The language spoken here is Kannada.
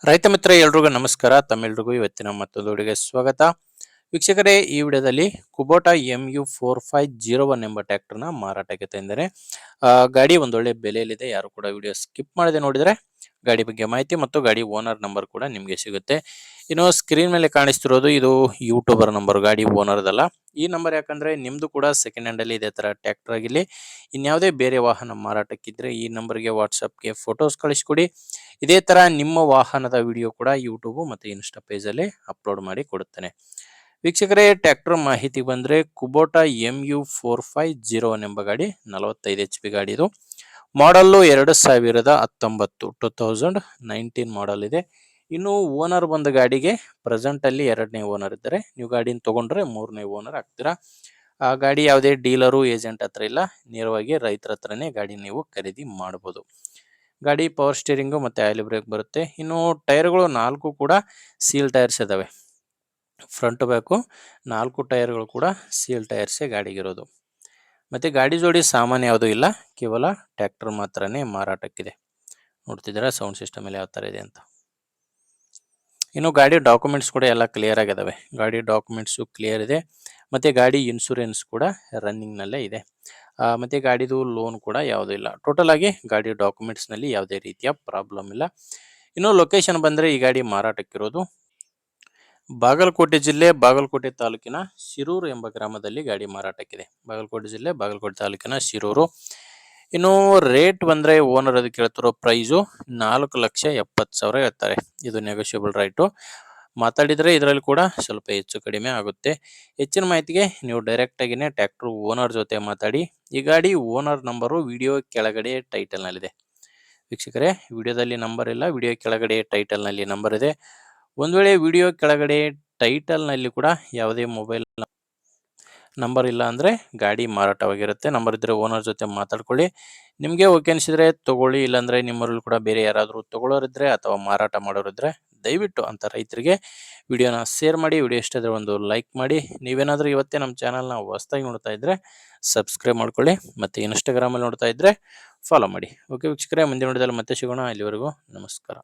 ರೈತ ಮಿತ್ರ ಎಲ್ರಿಗೂ ನಮಸ್ಕಾರ. ತಮ್ಮೆಲ್ರಿಗೂ ಇವತ್ತಿನ ಮತ್ತೊಂದು ವಿಡಿಯೋಗೆ ಸ್ವಾಗತ. ವೀಕ್ಷಕರೇ, ಈ ವಿಡಿಯೋದಲ್ಲಿ ಕುಬೋಟಾ MU4501 ಎಂಬ ಟ್ರ್ಯಾಕ್ಟರ್ನ ಮಾರಾಟಕ್ಕೆ ತಂದರೆ ಗಾಡಿ ಒಂದೊಳ್ಳೆ ಬೆಲೆಯಲ್ಲಿದೆ. ಯಾರು ಕೂಡ ವಿಡಿಯೋ ಸ್ಕಿಪ್ ಮಾಡದೆ ನೋಡಿದರೆ ಗಾಡಿ ಬಗ್ಗೆ ಮಾಹಿತಿ ಮತ್ತು ಗಾಡಿ ಓನರ್ ನಂಬರ್ ಕೂಡ ನಿಮಗೆ ಸಿಗುತ್ತೆ. ಇನ್ನು ಸ್ಕ್ರೀನ್ ಮೇಲೆ ಕಾಣಿಸ್ತಿರೋದು ಇದು ಯೂಟ್ಯೂಬರ್ ನಂಬರ್, ಗಾಡಿ ಓನರ್ದಲ್ಲ. ಈ ನಂಬರ್ ಯಾಕಂದ್ರೆ ನಿಮ್ದು ಕೂಡ ಸೆಕೆಂಡ್ ಹ್ಯಾಂಡ್ ಅಲ್ಲಿ ಇದೇ ತರ ಟ್ರ್ಯಾಕ್ಟರ್ ಆಗಿರಲಿ, ಇನ್ಯಾವುದೇ ಬೇರೆ ವಾಹನ ಮಾರಾಟಕ್ಕಿದ್ರೆ ಈ ನಂಬರ್ಗೆ ವಾಟ್ಸಪ್ಗೆ ಫೋಟೋಸ್ ಕಳಿಸ್ಕೊಡಿ. ಇದೇ ತರ ನಿಮ್ಮ ವಾಹನದ ವಿಡಿಯೋ ಕೂಡ ಯೂಟ್ಯೂಬ್ ಮತ್ತು ಇನ್ಸ್ಟಾ ಪೇಜ್ ಅಲ್ಲಿ ಅಪ್ಲೋಡ್ ಮಾಡಿ ಕೊಡುತ್ತೇನೆ. ವೀಕ್ಷಕರೇ, ಟ್ರ್ಯಾಕ್ಟರ್ ಮಾಹಿತಿ ಬಂದ್ರೆ ಕುಬೋಟಾ MU4501 ಎಂಬ ಗಾಡಿ 45 HP ಗಾಡಿ. ಇದು ಮಾಡಲ್ಲು 2019 2019 ಮಾಡಲ್ ಇದೆ. ಇನ್ನು ಓನರ್ ಬಂದ ಗಾಡಿಗೆ ಪ್ರೆಸೆಂಟ್ ಅಲ್ಲಿ 2ನೇ ಓನರ್ ಇದ್ದಾರೆ. ನೀವು ಗಾಡಿನ ತಗೊಂಡ್ರೆ 3ನೇ ಓನರ್ ಆಗ್ತೀರಾ. ಆ ಗಾಡಿ ಯಾವುದೇ ಡೀಲರು ಏಜೆಂಟ್ ಹತ್ರ ಇಲ್ಲ, ನೇರವಾಗಿ ರೈತರ ಹತ್ರನೇ ಗಾಡಿ ನೀವು ಖರೀದಿ ಮಾಡಬಹುದು. ಗಾಡಿ ಪವರ್ ಸ್ಟೀರಿಂಗು ಮತ್ತೆ ಆಯಿಲ್ ಬ್ರೇಕ್ ಬರುತ್ತೆ. ಇನ್ನು ಟೈರ್ಗಳು 4 ಕೂಡ ಸೀಲ್ ಟೈರ್ಸ್ ಇದಾವೆ. ಫ್ರಂಟ್ ಬ್ಯಾಕು 4 ಟೈರ್ಗಳು ಕೂಡ ಸೀಲ್ ಟೈರ್ಸೇ ಗಾಡಿಗಿರೋದು. ಮತ್ತೆ ಗಾಡಿ ಜೋಡಿ ಸಾಮಾನ್ಯ ಯಾವುದೂ ಇಲ್ಲ, ಕೇವಲ ಟ್ರ್ಯಾಕ್ಟರ್ ಮಾತ್ರನೇ ಮಾರಾಟಕ್ಕಿದೆ. ನೋಡ್ತಿದ್ದೀರಾ ಸೌಂಡ್ ಸಿಸ್ಟಮ್ ಎಲ್ಲ ಯಾವ ಥರ ಇದೆ ಅಂತ. ಇನ್ನು ಗಾಡಿ ಡಾಕ್ಯುಮೆಂಟ್ಸ್ ಕೂಡ ಎಲ್ಲ ಕ್ಲಿಯರ್ ಆಗಿದಾವೆ. ಗಾಡಿ ಡಾಕ್ಯುಮೆಂಟ್ಸು ಕ್ಲಿಯರ್ ಇದೆ. ಮತ್ತೆ ಗಾಡಿ ಇನ್ಶೂರೆನ್ಸ್ ಕೂಡ ರನ್ನಿಂಗ್ನಲ್ಲೇ ಇದೆ. ಮತ್ತೆ ಗಾಡಿದು ಲೋನ್ ಕೂಡ ಯಾವುದೂ ಇಲ್ಲ. ಟೋಟಲ್ ಆಗಿ ಗಾಡಿ ಡಾಕ್ಯುಮೆಂಟ್ಸ್ನಲ್ಲಿ ಯಾವುದೇ ರೀತಿಯ ಪ್ರಾಬ್ಲಮ್ ಇಲ್ಲ. ಇನ್ನು ಲೊಕೇಶನ್ ಬಂದರೆ ಈ ಗಾಡಿ ಮಾರಾಟಕ್ಕಿರೋದು ಬಾಗಲಕೋಟೆ ಜಿಲ್ಲೆ, ಬಾಗಲಕೋಟೆ ತಾಲೂಕಿನ ಶಿರೂರು ಎಂಬ ಗ್ರಾಮದಲ್ಲಿ ಗಾಡಿ ಮಾರಾಟಕ್ಕಿದೆ. ಬಾಗಲಕೋಟೆ ಜಿಲ್ಲೆ, ಬಾಗಲಕೋಟೆ ತಾಲೂಕಿನ ಶಿರೂರು. ಇನ್ನು ರೇಟ್ ಬಂದರೆ ಓನರ್ ಅದಕ್ಕೆ ಹೇಳ್ತಿರೋ ಪ್ರೈಸು 4,70,000 ಹೇಳ್ತಾರೆ. ಇದು ನೆಗೋಷಿಯಬಲ್ ರೈಟು. ಮಾತಾಡಿದರೆ ಇದರಲ್ಲಿ ಕೂಡ ಸ್ವಲ್ಪ ಹೆಚ್ಚು ಕಡಿಮೆ ಆಗುತ್ತೆ. ಹೆಚ್ಚಿನ ಮಾಹಿತಿಗೆ ನೀವು ಡೈರೆಕ್ಟಾಗಿಯೇ ಟ್ರ್ಯಾಕ್ಟರ್ ಓನರ್ ಜೊತೆ ಮಾತಾಡಿ. ಈ ಗಾಡಿ ಓನರ್ ನಂಬರು ವಿಡಿಯೋ ಕೆಳಗಡೆ ಟೈಟಲ್ನಲ್ಲಿದೆ. ವೀಕ್ಷಕರೇ, ವಿಡಿಯೋದಲ್ಲಿ ನಂಬರ್ ಇಲ್ಲ, ವಿಡಿಯೋ ಕೆಳಗಡೆ ಟೈಟಲ್ನಲ್ಲಿ ನಂಬರ್ ಇದೆ. ಒಂದು ವೇಳೆ ವಿಡಿಯೋ ಕೆಳಗಡೆ ಟೈಟಲ್ನಲ್ಲಿ ಕೂಡ ಯಾವುದೇ ಮೊಬೈಲ್ ನಂಬರ್ ಇಲ್ಲ ಅಂದರೆ ಗಾಡಿ ಮಾರಾಟವಾಗಿರುತ್ತೆ. ನಂಬರ್ ಇದ್ದರೆ ಓನರ್ ಜೊತೆ ಮಾತಾಡ್ಕೊಳ್ಳಿ. ನಿಮಗೆ ಓಕೆ ಅನಿಸಿದರೆ ತೊಗೊಳ್ಳಿ, ಇಲ್ಲಾಂದರೆ ನಿಮ್ಮಲ್ಲಿ ಕೂಡ ಬೇರೆ ಯಾರಾದರೂ ತೊಗೊಳ್ಳೋರಿದ್ದರೆ ಅಥವಾ ಮಾರಾಟ ಮಾಡೋರಿದ್ದರೆ ದಯವಿಟ್ಟು ಅಂಥ ರೈತರಿಗೆ ವಿಡಿಯೋನ ಶೇರ್ ಮಾಡಿ. ವಿಡಿಯೋ ಇಷ್ಟ ಆದರೆ ಒಂದು ಲೈಕ್ ಮಾಡಿ. ನೀವೇನಾದರೂ ಇವತ್ತೇ ನಮ್ಮ ಚಾನಲ್ನ ಹೊಸದಾಗಿ ನೋಡ್ತಾ ಇದ್ದರೆ ಸಬ್ಸ್ಕ್ರೈಬ್ ಮಾಡ್ಕೊಳ್ಳಿ. ಮತ್ತು ಇನ್ಸ್ಟಾಗ್ರಾಮಲ್ಲಿ ನೋಡ್ತಾ ಇದ್ದರೆ ಫಾಲೋ ಮಾಡಿ. ಓಕೆ ವೀಕ್ಷಕರೇ, ಮುಂದಿನ ವಿಡಿಯೋದಲ್ಲಿ ಮತ್ತೆ ಸಿಗೋಣ. ಇಲ್ಲಿವರೆಗೂ ನಮಸ್ಕಾರ.